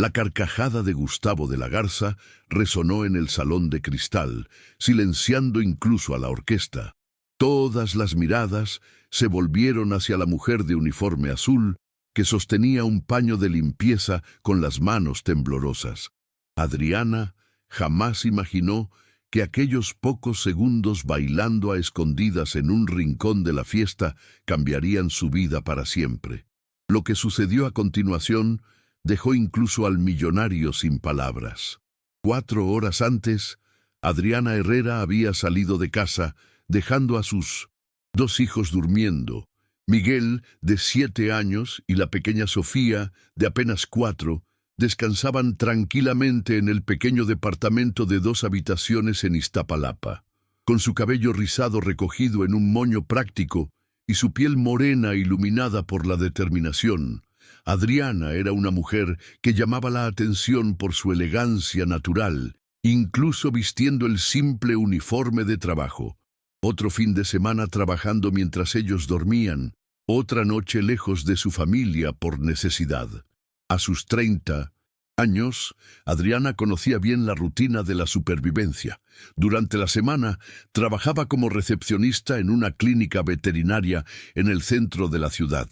La carcajada de Gustavo de la Garza resonó en el salón de cristal, silenciando incluso a la orquesta. Todas las miradas se volvieron hacia la mujer de uniforme azul, que sostenía un paño de limpieza con las manos temblorosas. Adriana jamás imaginó que aquellos pocos segundos bailando a escondidas en un rincón de la fiesta cambiarían su vida para siempre. Lo que sucedió a continuación dejó incluso al millonario sin palabras. 4 horas antes, Adriana Herrera había salido de casa, dejando a sus 2 hijos durmiendo. Miguel, de 7 años, y la pequeña Sofía, de apenas 4, descansaban tranquilamente en el pequeño departamento de 2 habitaciones en Iztapalapa. Con su cabello rizado recogido en un moño práctico y su piel morena iluminada por la determinación, Adriana era una mujer que llamaba la atención por su elegancia natural, incluso vistiendo el simple uniforme de trabajo. Otro fin de semana trabajando mientras ellos dormían, otra noche lejos de su familia por necesidad. A sus 30 años, Adriana conocía bien la rutina de la supervivencia. Durante la semana, trabajaba como recepcionista en una clínica veterinaria en el centro de la ciudad.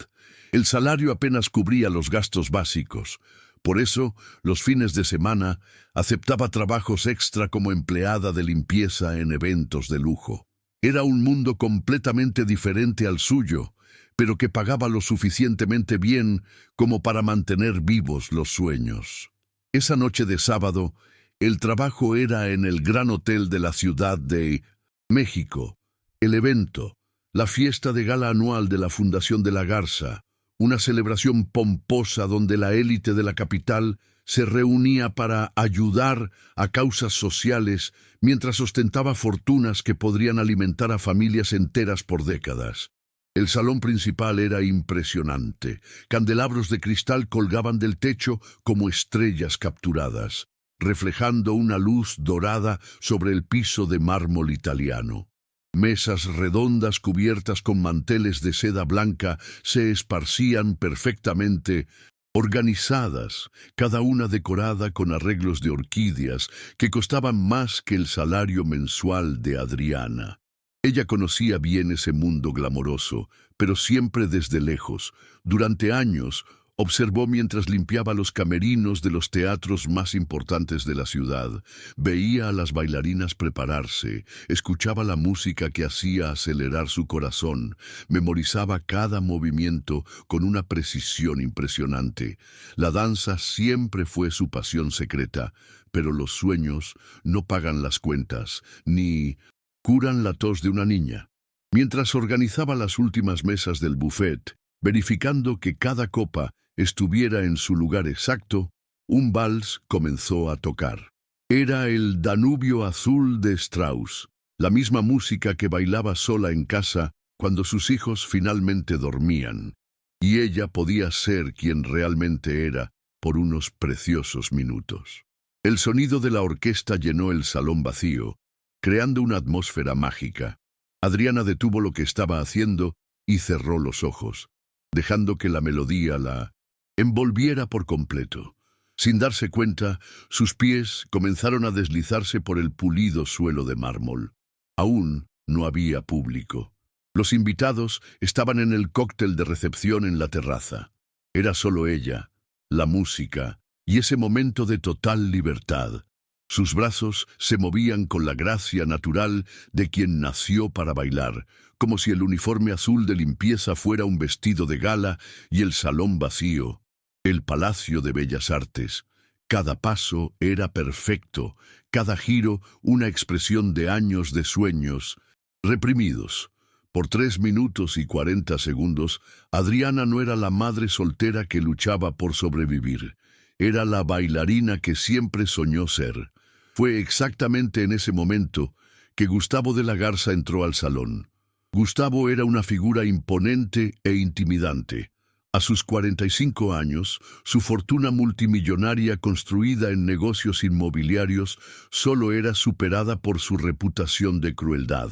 El salario apenas cubría los gastos básicos. Por eso, los fines de semana, aceptaba trabajos extra como empleada de limpieza en eventos de lujo. Era un mundo completamente diferente al suyo, pero que pagaba lo suficientemente bien como para mantener vivos los sueños. Esa noche de sábado, el trabajo era en el gran hotel de la Ciudad de México. El evento, la fiesta de gala anual de la Fundación de la Garza, una celebración pomposa donde la élite de la capital se reunía para ayudar a causas sociales mientras ostentaba fortunas que podrían alimentar a familias enteras por décadas. El salón principal era impresionante. Candelabros de cristal colgaban del techo como estrellas capturadas, reflejando una luz dorada sobre el piso de mármol italiano. Mesas redondas cubiertas con manteles de seda blanca se esparcían perfectamente organizadas, cada una decorada con arreglos de orquídeas que costaban más que el salario mensual de Adriana. Ella conocía bien ese mundo glamoroso, pero siempre desde lejos. Durante años, observó mientras limpiaba los camerinos de los teatros más importantes de la ciudad. Veía a las bailarinas prepararse, escuchaba la música que hacía acelerar su corazón, memorizaba cada movimiento con una precisión impresionante. La danza siempre fue su pasión secreta, pero los sueños no pagan las cuentas, ni curan la tos de una niña. Mientras organizaba las últimas mesas del buffet, verificando que cada copa estuviera en su lugar exacto, un vals comenzó a tocar. Era el Danubio Azul de Strauss, la misma música que bailaba sola en casa cuando sus hijos finalmente dormían, y ella podía ser quien realmente era por unos preciosos minutos. El sonido de la orquesta llenó el salón vacío, creando una atmósfera mágica. Adriana detuvo lo que estaba haciendo y cerró los ojos, dejando que la melodía la envolviera por completo. Sin darse cuenta, sus pies comenzaron a deslizarse por el pulido suelo de mármol. Aún no había público. Los invitados estaban en el cóctel de recepción en la terraza. Era solo ella, la música y ese momento de total libertad. Sus brazos se movían con la gracia natural de quien nació para bailar, como si el uniforme azul de limpieza fuera un vestido de gala y el salón vacío, el Palacio de Bellas Artes. Cada paso era perfecto, cada giro una expresión de años de sueños reprimidos. Por 3 minutos y 40 segundos, Adriana no era la madre soltera que luchaba por sobrevivir. Era la bailarina que siempre soñó ser. Fue exactamente en ese momento que Gustavo de la Garza entró al salón. Gustavo era una figura imponente e intimidante. A sus 45 años, su fortuna multimillonaria construida en negocios inmobiliarios solo era superada por su reputación de crueldad.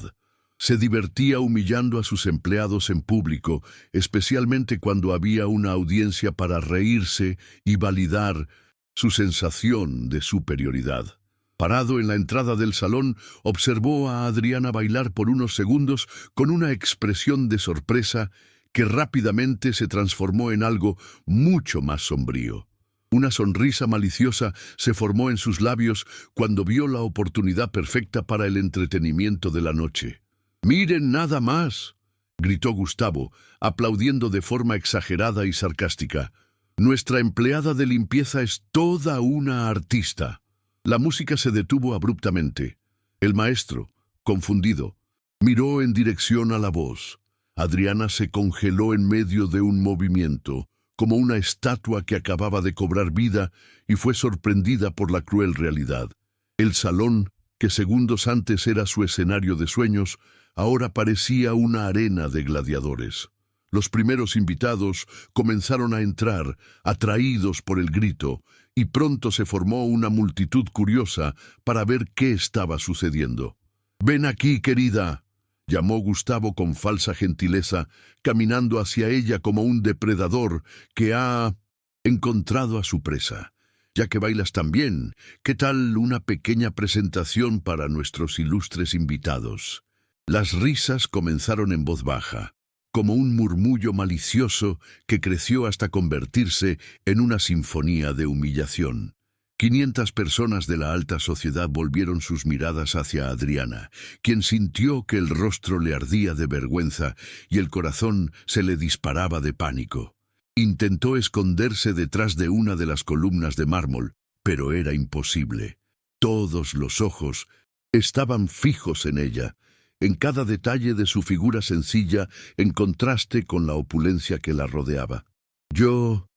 Se divertía humillando a sus empleados en público, especialmente cuando había una audiencia para reírse y validar su sensación de superioridad. Parado en la entrada del salón, observó a Adriana bailar por unos segundos con una expresión de sorpresa que rápidamente se transformó en algo mucho más sombrío. Una sonrisa maliciosa se formó en sus labios cuando vio la oportunidad perfecta para el entretenimiento de la noche. «¡Miren nada más!», gritó Gustavo, aplaudiendo de forma exagerada y sarcástica. «Nuestra empleada de limpieza es toda una artista». La música se detuvo abruptamente. El maestro, confundido, miró en dirección a la voz. Adriana se congeló en medio de un movimiento, como una estatua que acababa de cobrar vida, y fue sorprendida por la cruel realidad. El salón, que segundos antes era su escenario de sueños, ahora parecía una arena de gladiadores. Los primeros invitados comenzaron a entrar, atraídos por el grito, y pronto se formó una multitud curiosa para ver qué estaba sucediendo. «Ven aquí, querida», llamó Gustavo con falsa gentileza, caminando hacia ella como un depredador que ha encontrado a su presa. «Ya que bailas tan bien, ¿qué tal una pequeña presentación para nuestros ilustres invitados?» Las risas comenzaron en voz baja, como un murmullo malicioso que creció hasta convertirse en una sinfonía de humillación. 500 personas de la alta sociedad volvieron sus miradas hacia Adriana, quien sintió que el rostro le ardía de vergüenza y el corazón se le disparaba de pánico. Intentó esconderse detrás de una de las columnas de mármol, pero era imposible. Todos los ojos estaban fijos en ella, en cada detalle de su figura sencilla en contraste con la opulencia que la rodeaba. Yo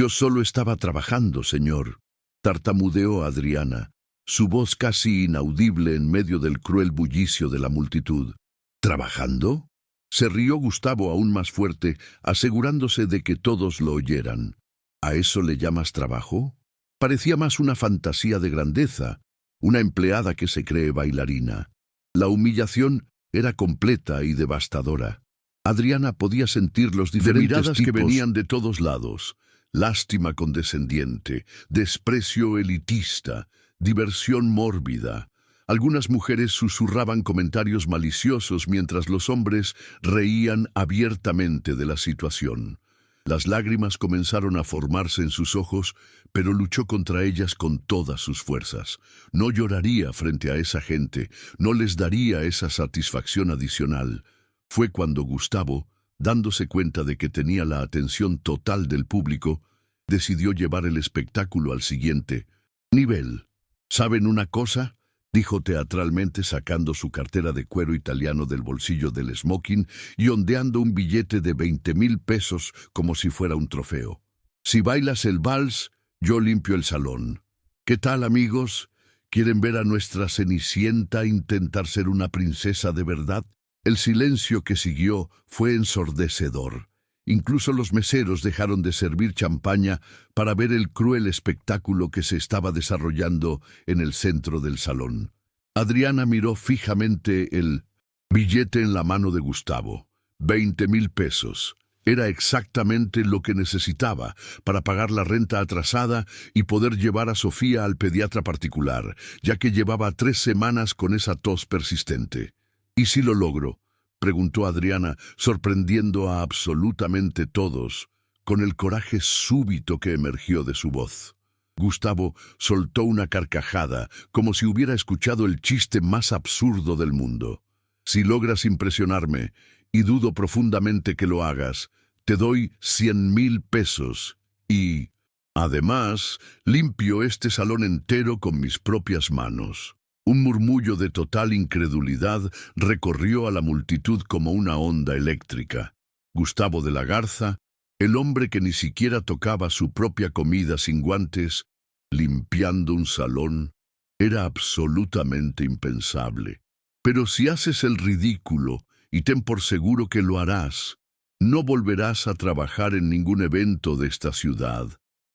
solo estaba trabajando, señor», tartamudeó Adriana, su voz casi inaudible en medio del cruel bullicio de la multitud. «¿Trabajando?», se rió Gustavo aún más fuerte, asegurándose de que todos lo oyeran. «¿A eso le llamas trabajo?». Parecía más una fantasía de grandeza, una empleada que se cree bailarina. La humillación era completa y devastadora. Adriana podía sentir los diferentes miradas que venían de todos lados. Lástima condescendiente, desprecio elitista, diversión mórbida. Algunas mujeres susurraban comentarios maliciosos mientras los hombres reían abiertamente de la situación. Las lágrimas comenzaron a formarse en sus ojos, pero luchó contra ellas con todas sus fuerzas. No lloraría frente a esa gente, no les daría esa satisfacción adicional. Fue cuando Gustavo, dándose cuenta de que tenía la atención total del público, decidió llevar el espectáculo al siguiente nivel. «¿Saben una cosa?», dijo teatralmente sacando su cartera de cuero italiano del bolsillo del smoking y ondeando un billete de 20,000 pesos como si fuera un trofeo. «Si bailas el vals, yo limpio el salón. ¿Qué tal, amigos? ¿Quieren ver a nuestra Cenicienta intentar ser una princesa de verdad?». El silencio que siguió fue ensordecedor. Incluso los meseros dejaron de servir champaña para ver el cruel espectáculo que se estaba desarrollando en el centro del salón. Adriana miró fijamente el billete en la mano de Gustavo. 20,000 pesos. Era exactamente lo que necesitaba para pagar la renta atrasada y poder llevar a Sofía al pediatra particular, ya que llevaba 3 semanas con esa tos persistente. «¿Y si lo logro?», preguntó Adriana, sorprendiendo a absolutamente todos, con el coraje súbito que emergió de su voz. Gustavo soltó una carcajada, como si hubiera escuchado el chiste más absurdo del mundo. «Si logras impresionarme, y dudo profundamente que lo hagas, te doy 100,000 pesos y, además, limpio este salón entero con mis propias manos». Un murmullo de total incredulidad recorrió a la multitud como una onda eléctrica. Gustavo de la Garza, el hombre que ni siquiera tocaba su propia comida sin guantes, limpiando un salón, era absolutamente impensable. Pero si haces el ridículo, y ten por seguro que lo harás, no volverás a trabajar en ningún evento de esta ciudad.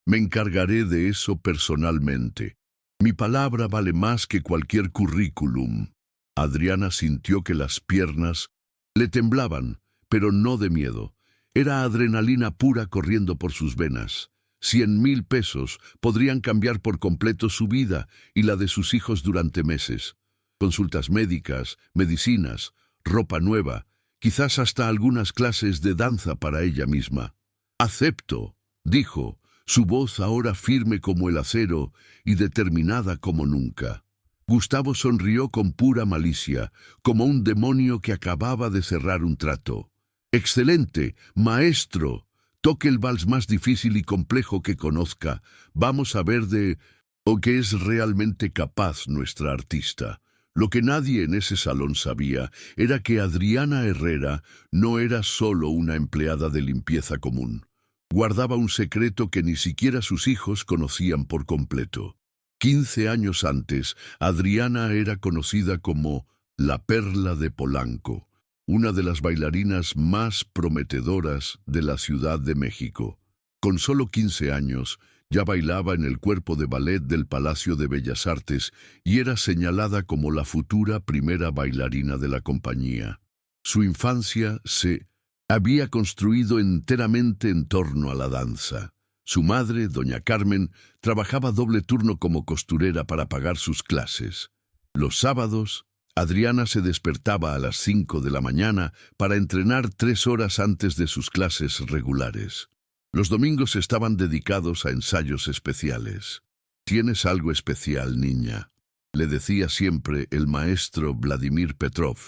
Me encargaré de eso personalmente. Mi palabra vale más que cualquier currículum. Adriana sintió que las piernas le temblaban, pero no de miedo. Era adrenalina pura corriendo por sus venas. 100,000 pesos podrían cambiar por completo su vida y la de sus hijos durante meses. Consultas médicas, medicinas, ropa nueva, quizás hasta algunas clases de danza para ella misma. «Acepto», dijo, su voz ahora firme como el acero y determinada como nunca. Gustavo sonrió con pura malicia, como un demonio que acababa de cerrar un trato. «Excelente, maestro. Toque el vals más difícil y complejo que conozca. Vamos a ver de o qué es realmente capaz nuestra artista». Lo que nadie en ese salón sabía era que Adriana Herrera no era solo una empleada de limpieza común. Guardaba un secreto que ni siquiera sus hijos conocían por completo. 15 años antes, Adriana era conocida como la Perla de Polanco, una de las bailarinas más prometedoras de la Ciudad de México. Con solo 15 años, ya bailaba en el cuerpo de ballet del Palacio de Bellas Artes y era señalada como la futura primera bailarina de la compañía. Su infancia se había construido enteramente en torno a la danza. Su madre, doña Carmen, trabajaba doble turno como costurera para pagar sus clases. Los sábados, Adriana se despertaba a las 5 de la mañana para entrenar 3 horas antes de sus clases regulares. Los domingos estaban dedicados a ensayos especiales. «Tienes algo especial, niña», le decía siempre el maestro Vladimir Petrov,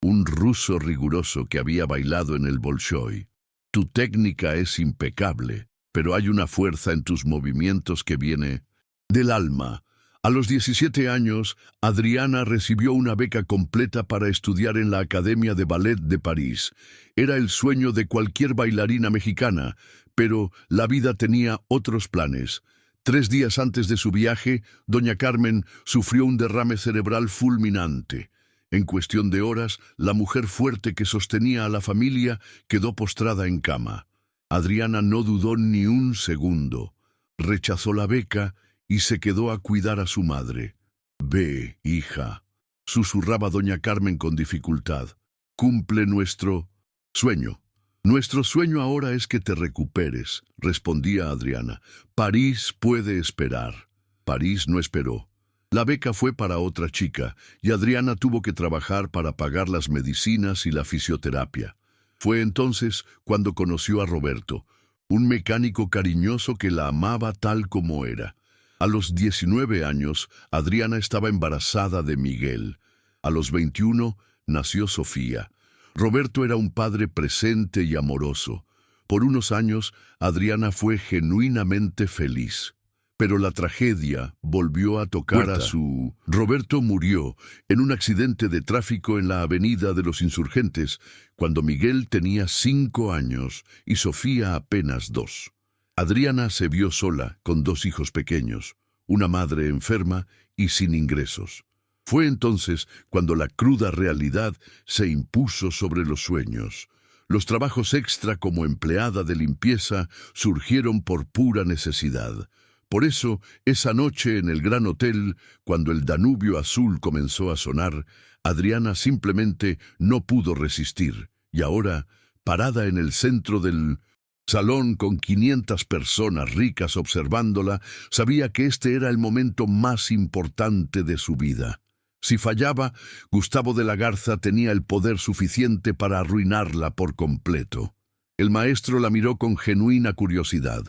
un ruso riguroso que había bailado en el Bolshoi. «Tu técnica es impecable, pero hay una fuerza en tus movimientos que viene del alma». A los 17 años, Adriana recibió una beca completa para estudiar en la Academia de Ballet de París. Era el sueño de cualquier bailarina mexicana, pero la vida tenía otros planes. 3 días antes de su viaje, doña Carmen sufrió un derrame cerebral fulminante. En cuestión de horas, la mujer fuerte que sostenía a la familia quedó postrada en cama. Adriana no dudó ni un segundo. Rechazó la beca y se quedó a cuidar a su madre. «Ve, hija», susurraba doña Carmen con dificultad. «Cumple nuestro sueño». «Nuestro sueño ahora es que te recuperes», respondía Adriana. «París puede esperar». París no esperó. La beca fue para otra chica, y Adriana tuvo que trabajar para pagar las medicinas y la fisioterapia. Fue entonces cuando conoció a Roberto, un mecánico cariñoso que la amaba tal como era. A los 19 años, Adriana estaba embarazada de Miguel. A los 21, nació Sofía. Roberto era un padre presente y amoroso. Por unos años, Adriana fue genuinamente feliz. Pero la tragedia volvió a tocar a su... Roberto murió en un accidente de tráfico en la Avenida de los Insurgentes, cuando Miguel tenía 5 años y Sofía apenas 2. Adriana se vio sola, con 2 hijos pequeños, una madre enferma y sin ingresos. Fue entonces cuando la cruda realidad se impuso sobre los sueños. Los trabajos extra como empleada de limpieza surgieron por pura necesidad. Por eso, esa noche en el Gran Hotel, cuando el Danubio Azul comenzó a sonar, Adriana simplemente no pudo resistir, y ahora, parada en el centro del salón con 500 personas ricas observándola, sabía que este era el momento más importante de su vida. Si fallaba, Gustavo de la Garza tenía el poder suficiente para arruinarla por completo. El maestro la miró con genuina curiosidad.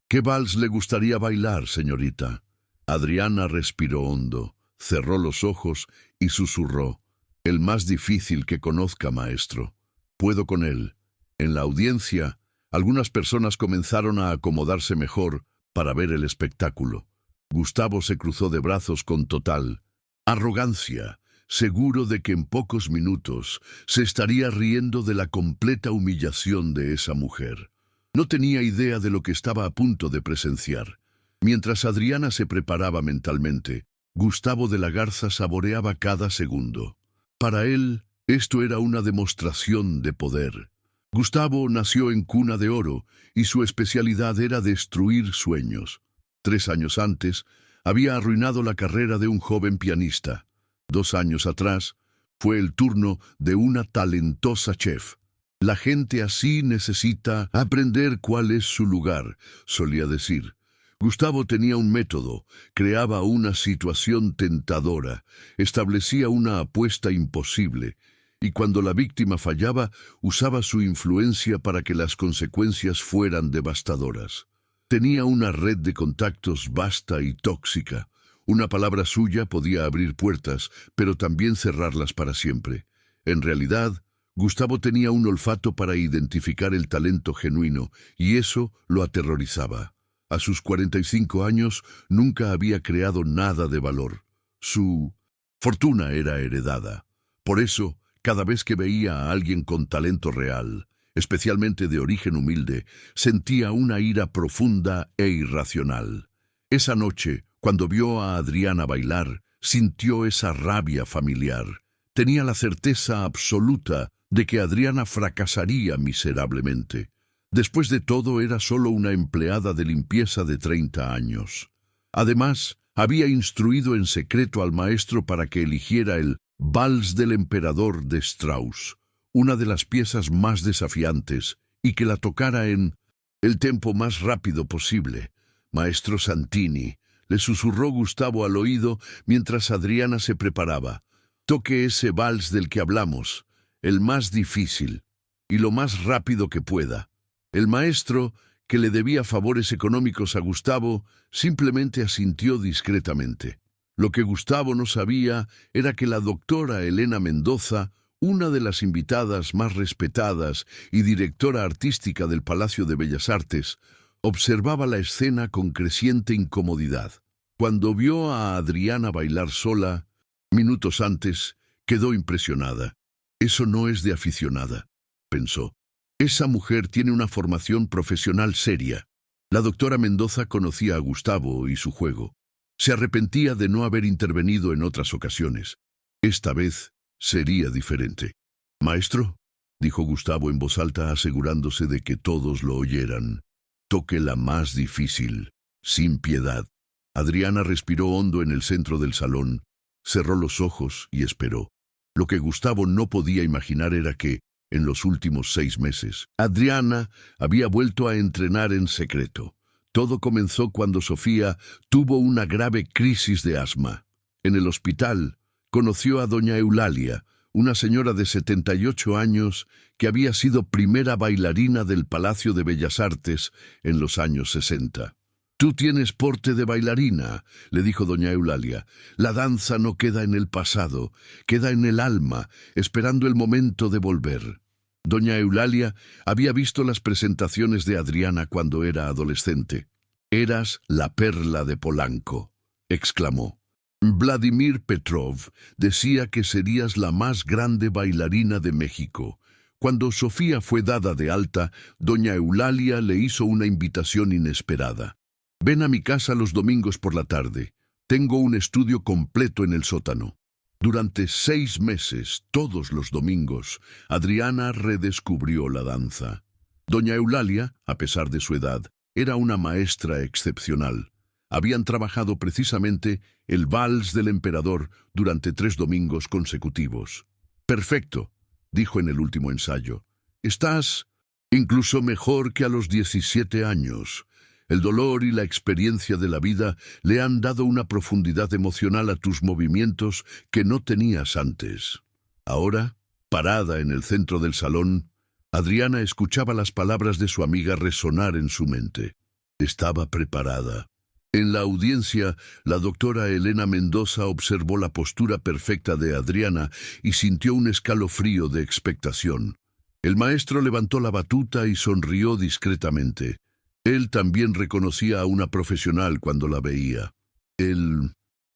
«¿Qué vals le gustaría bailar, señorita?» Adriana respiró hondo, cerró los ojos y susurró. «El más difícil que conozca, maestro. Puedo con él». En la audiencia, algunas personas comenzaron a acomodarse mejor para ver el espectáculo. Gustavo se cruzó de brazos con total arrogancia, seguro de que en pocos minutos se estaría riendo de la completa humillación de esa mujer. No tenía idea de lo que estaba a punto de presenciar. Mientras Adriana se preparaba mentalmente, Gustavo de la Garza saboreaba cada segundo. Para él, esto era una demostración de poder. Gustavo nació en cuna de oro y su especialidad era destruir sueños. 3 años antes, había arruinado la carrera de un joven pianista. 2 años atrás, fue el turno de una talentosa chef. La gente así necesita aprender cuál es su lugar, solía decir. Gustavo tenía un método, creaba una situación tentadora, establecía una apuesta imposible, y cuando la víctima fallaba, usaba su influencia para que las consecuencias fueran devastadoras. Tenía una red de contactos vasta y tóxica. Una palabra suya podía abrir puertas, pero también cerrarlas para siempre. En realidad, Gustavo tenía un olfato para identificar el talento genuino, y eso lo aterrorizaba. A sus 45 años nunca había creado nada de valor. Su fortuna era heredada. Por eso, cada vez que veía a alguien con talento real, especialmente de origen humilde, sentía una ira profunda e irracional. Esa noche, cuando vio a Adriana bailar, sintió esa rabia familiar. Tenía la certeza absoluta de que Adriana fracasaría miserablemente. Después de todo, era solo una empleada de limpieza de 30 años. Además, había instruido en secreto al maestro para que eligiera el Vals del Emperador de Strauss, una de las piezas más desafiantes, y que la tocara en el tempo más rápido posible. Maestro Santini, le susurró Gustavo al oído mientras Adriana se preparaba. Toque ese vals del que hablamos, el más difícil, y lo más rápido que pueda. El maestro, que le debía favores económicos a Gustavo, simplemente asintió discretamente. Lo que Gustavo no sabía era que la doctora Elena Mendoza, una de las invitadas más respetadas y directora artística del Palacio de Bellas Artes, observaba la escena con creciente incomodidad. Cuando vio a Adriana bailar sola, minutos antes, quedó impresionada. Eso no es de aficionada, pensó. Esa mujer tiene una formación profesional seria. La doctora Mendoza conocía a Gustavo y su juego. Se arrepentía de no haber intervenido en otras ocasiones. Esta vez sería diferente. «Maestro», dijo Gustavo en voz alta, asegurándose de que todos lo oyeran, «toque la más difícil, sin piedad». Adriana respiró hondo en el centro del salón, cerró los ojos y esperó. Lo que Gustavo no podía imaginar era que, en los últimos 6 meses, Adriana había vuelto a entrenar en secreto. Todo comenzó cuando Sofía tuvo una grave crisis de asma. En el hospital, conoció a doña Eulalia, una señora de 78 años que había sido primera bailarina del Palacio de Bellas Artes en los años 60. «Tú tienes porte de bailarina», le dijo doña Eulalia. «La danza no queda en el pasado, queda en el alma, esperando el momento de volver». Doña Eulalia había visto las presentaciones de Adriana cuando era adolescente. «Eras la perla de Polanco», exclamó. «Vladimir Petrov decía que serías la más grande bailarina de México». Cuando Sofía fue dada de alta, doña Eulalia le hizo una invitación inesperada. «Ven a mi casa los domingos por la tarde. Tengo un estudio completo en el sótano». Durante 6 meses, todos los domingos, Adriana redescubrió la danza. Doña Eulalia, a pesar de su edad, era una maestra excepcional. Habían trabajado precisamente el Vals del Emperador durante 3 domingos consecutivos. «Perfecto», dijo en el último ensayo. «Estás incluso mejor que a los 17 años». El dolor y la experiencia de la vida le han dado una profundidad emocional a tus movimientos que no tenías antes. Ahora, parada en el centro del salón, Adriana escuchaba las palabras de su amiga resonar en su mente. Estaba preparada. En la audiencia, la doctora Elena Mendoza observó la postura perfecta de Adriana y sintió un escalofrío de expectación. El maestro levantó la batuta y sonrió discretamente. Él también reconocía a una profesional cuando la veía. El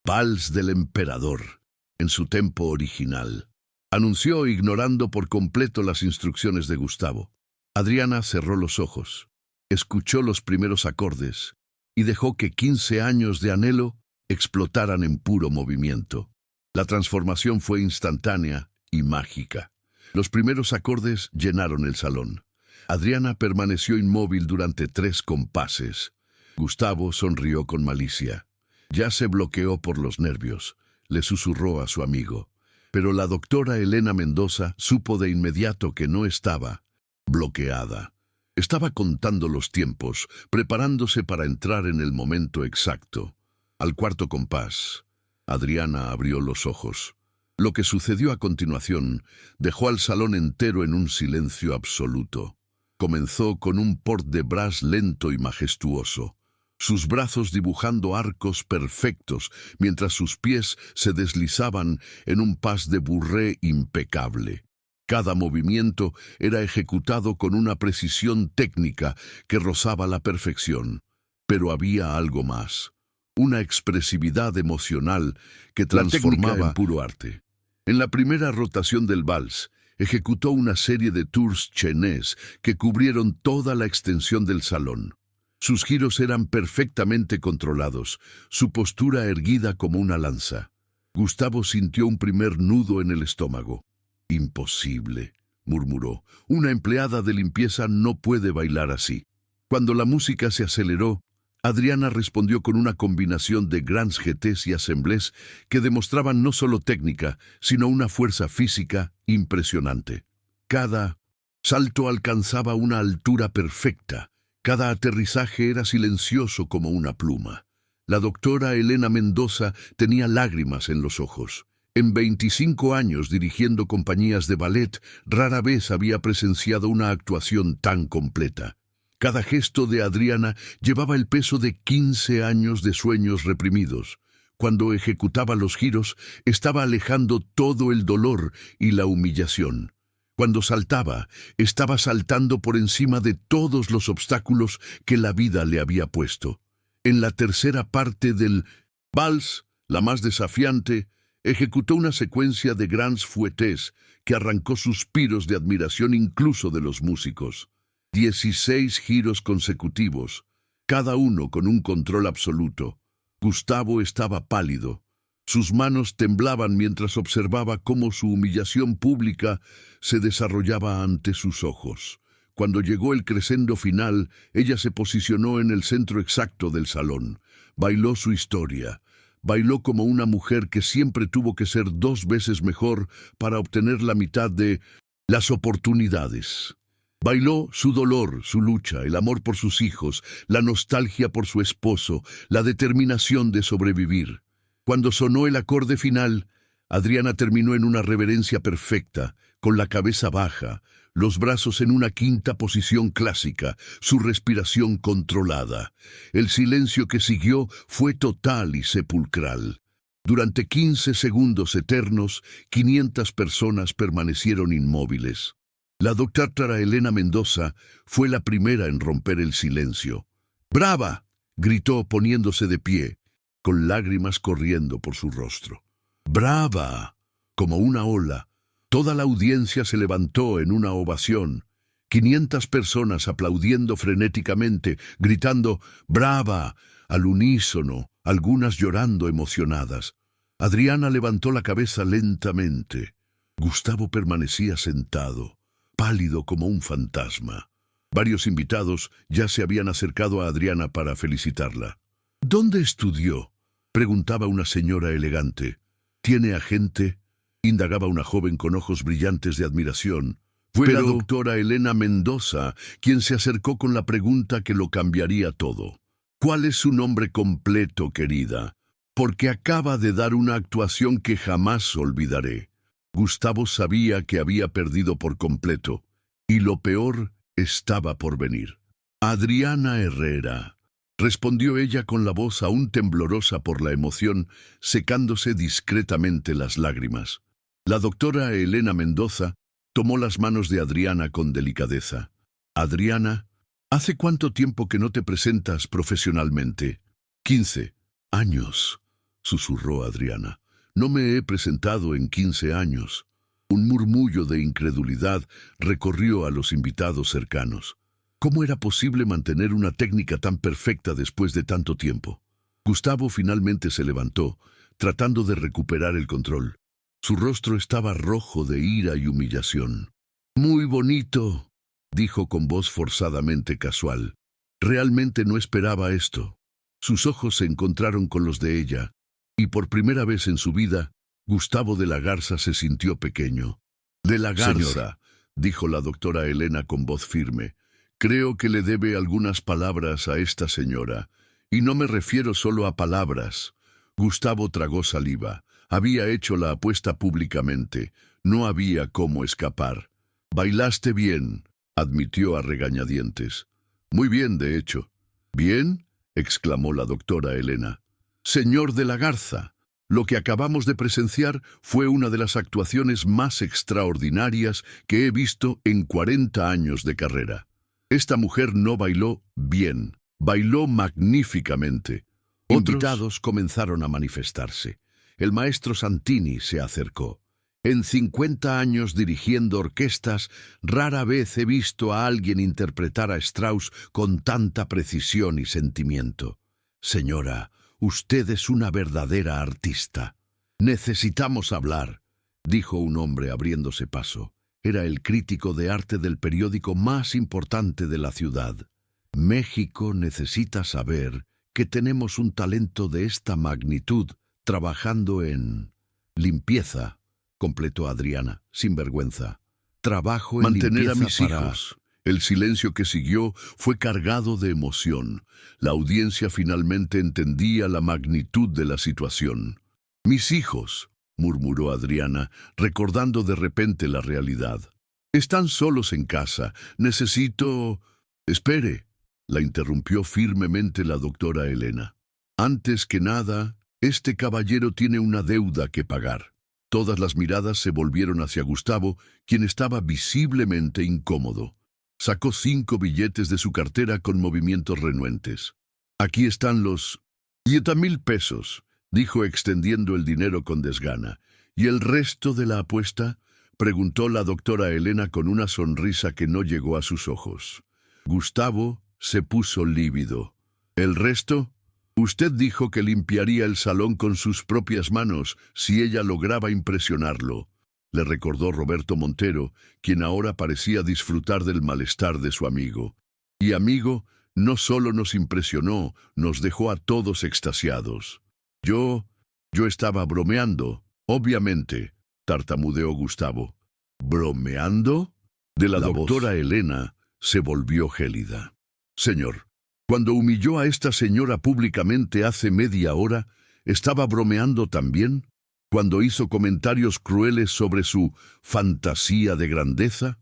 Vals del Emperador, en su tempo original, anunció ignorando por completo las instrucciones de Gustavo. Adriana cerró los ojos, escuchó los primeros acordes y dejó que 15 años de anhelo explotaran en puro movimiento. La transformación fue instantánea y mágica. Los primeros acordes llenaron el salón. Adriana permaneció inmóvil durante 3 compases. Gustavo sonrió con malicia. Ya se bloqueó por los nervios, le susurró a su amigo. Pero la doctora Elena Mendoza supo de inmediato que no estaba bloqueada. Estaba contando los tiempos, preparándose para entrar en el momento exacto. Al cuarto compás, Adriana abrió los ojos. Lo que sucedió a continuación dejó al salón entero en un silencio absoluto. Comenzó con un port de bras lento y majestuoso, sus brazos dibujando arcos perfectos, mientras sus pies se deslizaban en un pas de bourrée impecable. Cada movimiento era ejecutado con una precisión técnica que rozaba la perfección. Pero había algo más, una expresividad emocional que transformaba en puro arte. En la primera rotación del vals, ejecutó una serie de tours chaînés que cubrieron toda la extensión del salón. Sus giros eran perfectamente controlados, su postura erguida como una lanza. Gustavo sintió un primer nudo en el estómago. «Imposible», murmuró. «Una empleada de limpieza no puede bailar así». Cuando la música se aceleró, Adriana respondió con una combinación de grands jetés y assemblés que demostraban no solo técnica, sino una fuerza física impresionante. Cada salto alcanzaba una altura perfecta. Cada aterrizaje era silencioso como una pluma. La doctora Elena Mendoza tenía lágrimas en los ojos. En 25 años dirigiendo compañías de ballet, rara vez había presenciado una actuación tan completa. Cada gesto de Adriana llevaba el peso de 15 años de sueños reprimidos. Cuando ejecutaba los giros, estaba alejando todo el dolor y la humillación. Cuando saltaba, estaba saltando por encima de todos los obstáculos que la vida le había puesto. En la tercera parte del vals, la más desafiante, ejecutó una secuencia de grands fouettes que arrancó suspiros de admiración incluso de los músicos. 16 giros consecutivos, cada uno con un control absoluto. Gustavo estaba pálido. Sus manos temblaban mientras observaba cómo su humillación pública se desarrollaba ante sus ojos. Cuando llegó el crescendo final, ella se posicionó en el centro exacto del salón. Bailó su historia. Bailó como una mujer que siempre tuvo que ser 2 veces mejor para obtener la mitad de las oportunidades. Bailó su dolor, su lucha, el amor por sus hijos, la nostalgia por su esposo, la determinación de sobrevivir. Cuando sonó el acorde final, Adriana terminó en una reverencia perfecta, con la cabeza baja, los brazos en una quinta posición clásica, su respiración controlada. El silencio que siguió fue total y sepulcral. Durante 15 segundos eternos, 500 personas permanecieron inmóviles. La doctora Elena Mendoza fue la primera en romper el silencio. «¡Brava!», gritó poniéndose de pie, con lágrimas corriendo por su rostro. «¡Brava!», como una ola. Toda la audiencia se levantó en una ovación. 500 personas aplaudiendo frenéticamente, gritando «¡Brava!», al unísono, algunas llorando emocionadas. Adriana levantó la cabeza lentamente. Gustavo permanecía sentado, pálido como un fantasma. Varios invitados ya se habían acercado a Adriana para felicitarla. «¿Dónde estudió?», preguntaba una señora elegante. «¿Tiene agente?», indagaba una joven con ojos brillantes de admiración. Fue la doctora Elena Mendoza quien se acercó con la pregunta que lo cambiaría todo. «¿Cuál es su nombre completo, querida? Porque acaba de dar una actuación que jamás olvidaré». Gustavo sabía que había perdido por completo, y lo peor estaba por venir. «Adriana Herrera», respondió ella con la voz aún temblorosa por la emoción, secándose discretamente las lágrimas. La doctora Elena Mendoza tomó las manos de Adriana con delicadeza. «Adriana, ¿hace cuánto tiempo que no te presentas profesionalmente?» 15 años, susurró Adriana. «No me he presentado en 15 años». Un murmullo de incredulidad recorrió a los invitados cercanos. ¿Cómo era posible mantener una técnica tan perfecta después de tanto tiempo? Gustavo finalmente se levantó, tratando de recuperar el control. Su rostro estaba rojo de ira y humillación. «Muy bonito», dijo con voz forzadamente casual. Realmente no esperaba esto. Sus ojos se encontraron con los de ella, y por primera vez en su vida, Gustavo de la Garza se sintió pequeño. «De la Garza», dijo la doctora Elena con voz firme. Creo que le debe algunas palabras a esta señora, y no me refiero solo a palabras. Gustavo tragó saliva. Había hecho la apuesta públicamente. No había cómo escapar. «Bailaste bien», admitió a regañadientes. «Muy bien, de hecho». «¿Bien?», exclamó la doctora Elena. «Señor de la Garza, lo que acabamos de presenciar fue una de las actuaciones más extraordinarias que he visto en 40 años de carrera. Esta mujer no bailó bien, bailó magníficamente». Invitados comenzaron a manifestarse. El maestro Santini se acercó. «En 50 años dirigiendo orquestas, rara vez he visto a alguien interpretar a Strauss con tanta precisión y sentimiento. Señora, usted es una verdadera artista». «Necesitamos hablar», dijo un hombre abriéndose paso. Era el crítico de arte del periódico más importante de la ciudad. «México necesita saber que tenemos un talento de esta magnitud trabajando en limpieza», completó Adriana, sin vergüenza. «Trabajo en Mantener a mis limpieza para...». hijos. El silencio que siguió fue cargado de emoción. La audiencia finalmente entendía la magnitud de la situación. «Mis hijos», murmuró Adriana, recordando de repente la realidad. «Están solos en casa. Necesito...». «Espere», la interrumpió firmemente la doctora Elena. «Antes que nada, este caballero tiene una deuda que pagar». Todas las miradas se volvieron hacia Gustavo, quien estaba visiblemente incómodo. Sacó 5 billetes de su cartera con movimientos renuentes. «Aquí están los 10,000 pesos», dijo extendiendo el dinero con desgana. «¿Y el resto de la apuesta?», preguntó la doctora Elena con una sonrisa que no llegó a sus ojos. Gustavo se puso lívido. «¿El resto? Usted dijo que limpiaría el salón con sus propias manos si ella lograba impresionarlo», le recordó Roberto Montero, quien ahora parecía disfrutar del malestar de su amigo. «Y amigo, no solo nos impresionó, nos dejó a todos extasiados». Yo estaba bromeando, obviamente», tartamudeó Gustavo. «¿Bromeando?». De la doctora Elena se volvió gélida. «Señor, cuando humilló a esta señora públicamente hace media hora, ¿estaba bromeando también? Cuando hizo comentarios crueles sobre su fantasía de grandeza».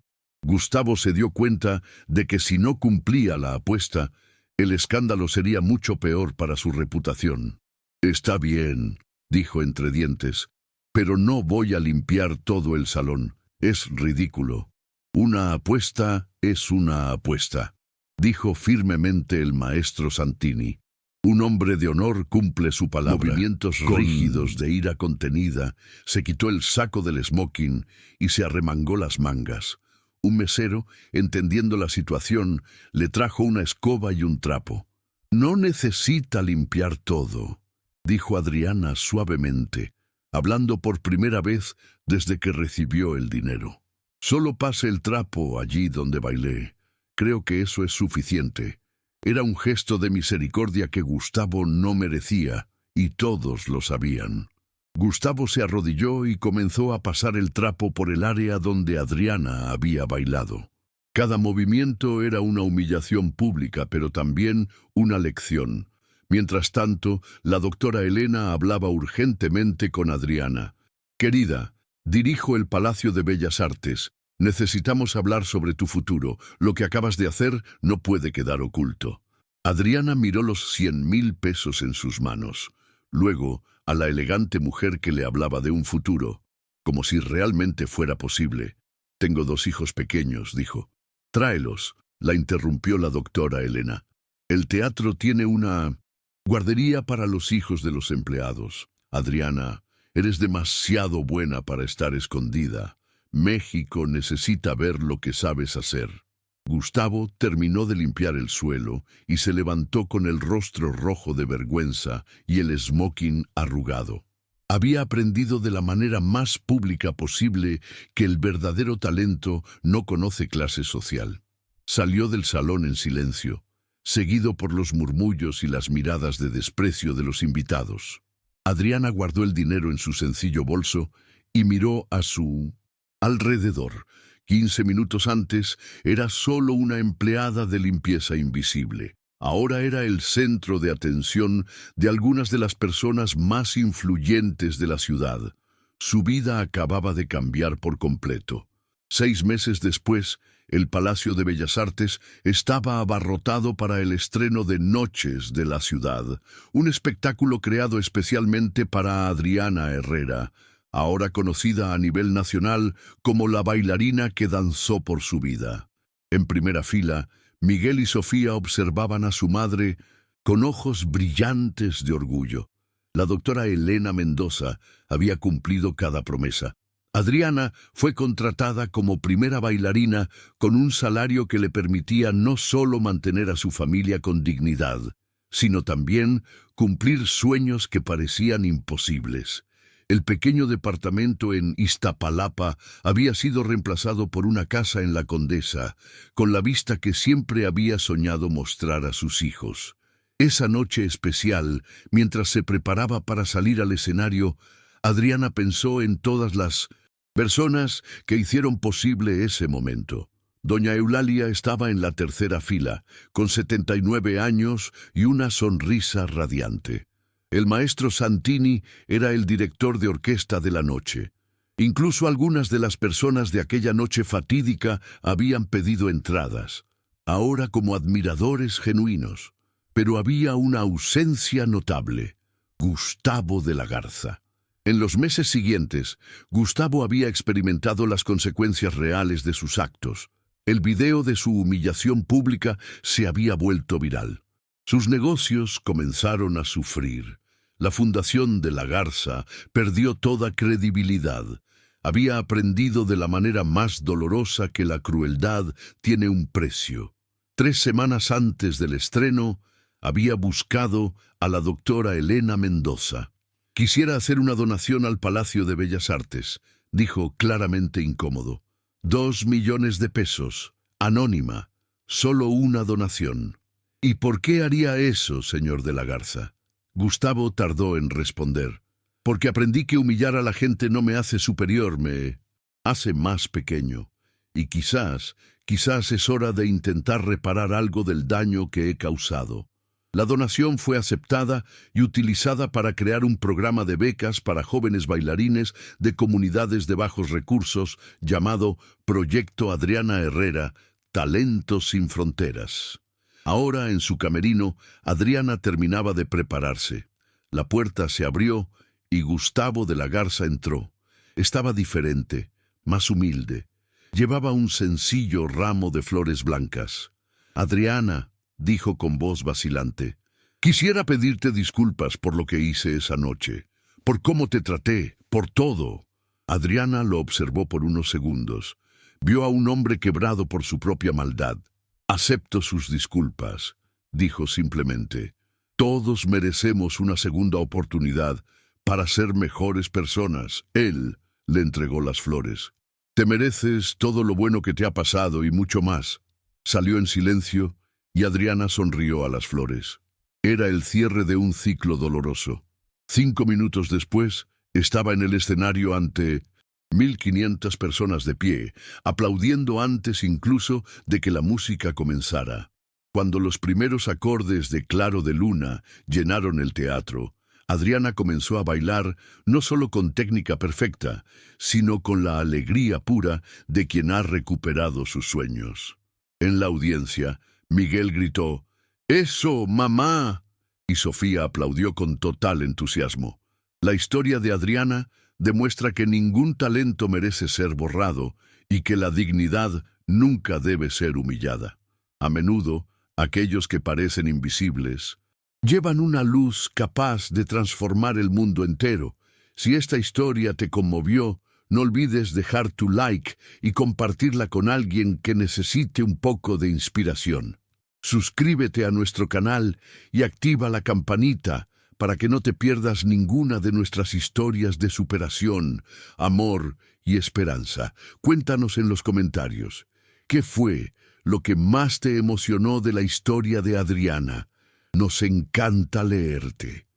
Gustavo se dio cuenta de que si no cumplía la apuesta, el escándalo sería mucho peor para su reputación. «Está bien», dijo entre dientes, «pero no voy a limpiar todo el salón. Es ridículo. Una apuesta es una apuesta», dijo firmemente el maestro Santini. «Un hombre de honor cumple su palabra». Movimientos rígidos de ira contenida, se quitó el saco del smoking y se arremangó las mangas. Un mesero, entendiendo la situación, le trajo una escoba y un trapo. «No necesita limpiar todo», dijo Adriana suavemente, hablando por primera vez desde que recibió el dinero. «Solo pase el trapo allí donde bailé. Creo que eso es suficiente». Era un gesto de misericordia que Gustavo no merecía, y todos lo sabían. Gustavo se arrodilló y comenzó a pasar el trapo por el área donde Adriana había bailado. Cada movimiento era una humillación pública, pero también una lección. Mientras tanto, la doctora Elena hablaba urgentemente con Adriana. «Querida, dirijo el Palacio de Bellas Artes. Necesitamos hablar sobre tu futuro. Lo que acabas de hacer no puede quedar oculto». Adriana miró los 100,000 pesos en sus manos. Luego, a la elegante mujer que le hablaba de un futuro, como si realmente fuera posible. «Tengo 2 hijos pequeños», dijo. «Tráelos», la interrumpió la doctora Elena. «El teatro tiene una guardería para los hijos de los empleados. Adriana, eres demasiado buena para estar escondida. México necesita ver lo que sabes hacer». Gustavo terminó de limpiar el suelo y se levantó con el rostro rojo de vergüenza y el smoking arrugado. Había aprendido de la manera más pública posible que el verdadero talento no conoce clase social. Salió del salón en silencio, seguido por los murmullos y las miradas de desprecio de los invitados. Adriana guardó el dinero en su sencillo bolso y miró a su alrededor. 15 minutos antes era solo una empleada de limpieza invisible. Ahora era el centro de atención de algunas de las personas más influyentes de la ciudad. Su vida acababa de cambiar por completo. 6 meses después, el Palacio de Bellas Artes estaba abarrotado para el estreno de Noches de la Ciudad, un espectáculo creado especialmente para Adriana Herrera, ahora conocida a nivel nacional como la bailarina que danzó por su vida. En primera fila, Miguel y Sofía observaban a su madre con ojos brillantes de orgullo. La doctora Elena Mendoza había cumplido cada promesa. Adriana fue contratada como primera bailarina con un salario que le permitía no solo mantener a su familia con dignidad, sino también cumplir sueños que parecían imposibles. El pequeño departamento en Iztapalapa había sido reemplazado por una casa en La Condesa, con la vista que siempre había soñado mostrar a sus hijos. Esa noche especial, mientras se preparaba para salir al escenario, Adriana pensó en todas las personas que hicieron posible ese momento. Doña Eulalia estaba en la tercera fila, con 79 años y una sonrisa radiante. El maestro Santini era el director de orquesta de la noche. Incluso algunas de las personas de aquella noche fatídica habían pedido entradas, ahora como admiradores genuinos. Pero había una ausencia notable: Gustavo de la Garza. En los meses siguientes, Gustavo había experimentado las consecuencias reales de sus actos. El video de su humillación pública se había vuelto viral. Sus negocios comenzaron a sufrir. La Fundación de la Garza perdió toda credibilidad. Había aprendido de la manera más dolorosa que la crueldad tiene un precio. 3 semanas antes del estreno, había buscado a la doctora Elena Mendoza. «Quisiera hacer una donación al Palacio de Bellas Artes», dijo claramente incómodo. 2 millones de pesos, anónima, solo una donación. «¿Y por qué haría eso, señor de la Garza?». Gustavo tardó en responder. «Porque aprendí que humillar a la gente no me hace superior, me hace más pequeño. Y quizás es hora de intentar reparar algo del daño que he causado». La donación fue aceptada y utilizada para crear un programa de becas para jóvenes bailarines de comunidades de bajos recursos llamado Proyecto Adriana Herrera, Talentos sin Fronteras. Ahora, en su camerino, Adriana terminaba de prepararse. La puerta se abrió y Gustavo de la Garza entró. Estaba diferente, más humilde. Llevaba un sencillo ramo de flores blancas. «Adriana», dijo con voz vacilante, «quisiera pedirte disculpas por lo que hice esa noche, por cómo te traté, por todo». Adriana lo observó por unos segundos. Vio a un hombre quebrado por su propia maldad. «Acepto sus disculpas», dijo simplemente. «Todos merecemos una segunda oportunidad para ser mejores personas». Él le entregó las flores. «Te mereces todo lo bueno que te ha pasado y mucho más». Salió en silencio y Adriana sonrió a las flores. Era el cierre de un ciclo doloroso. 5 minutos después, estaba en el escenario ante 1.500 personas de pie, aplaudiendo antes incluso de que la música comenzara. Cuando los primeros acordes de Claro de Luna llenaron el teatro, Adriana comenzó a bailar no solo con técnica perfecta, sino con la alegría pura de quien ha recuperado sus sueños. En la audiencia, Miguel gritó, «¡Eso, mamá!», y Sofía aplaudió con total entusiasmo. La historia de Adriana demuestra que ningún talento merece ser borrado y que la dignidad nunca debe ser humillada. A menudo, aquellos que parecen invisibles llevan una luz capaz de transformar el mundo entero. Si esta historia te conmovió, no olvides dejar tu like y compartirla con alguien que necesite un poco de inspiración. Suscríbete a nuestro canal y activa la campanita para que no te pierdas ninguna de nuestras historias de superación, amor y esperanza. Cuéntanos en los comentarios, ¿qué fue lo que más te emocionó de la historia de Adriana? Nos encanta leerte.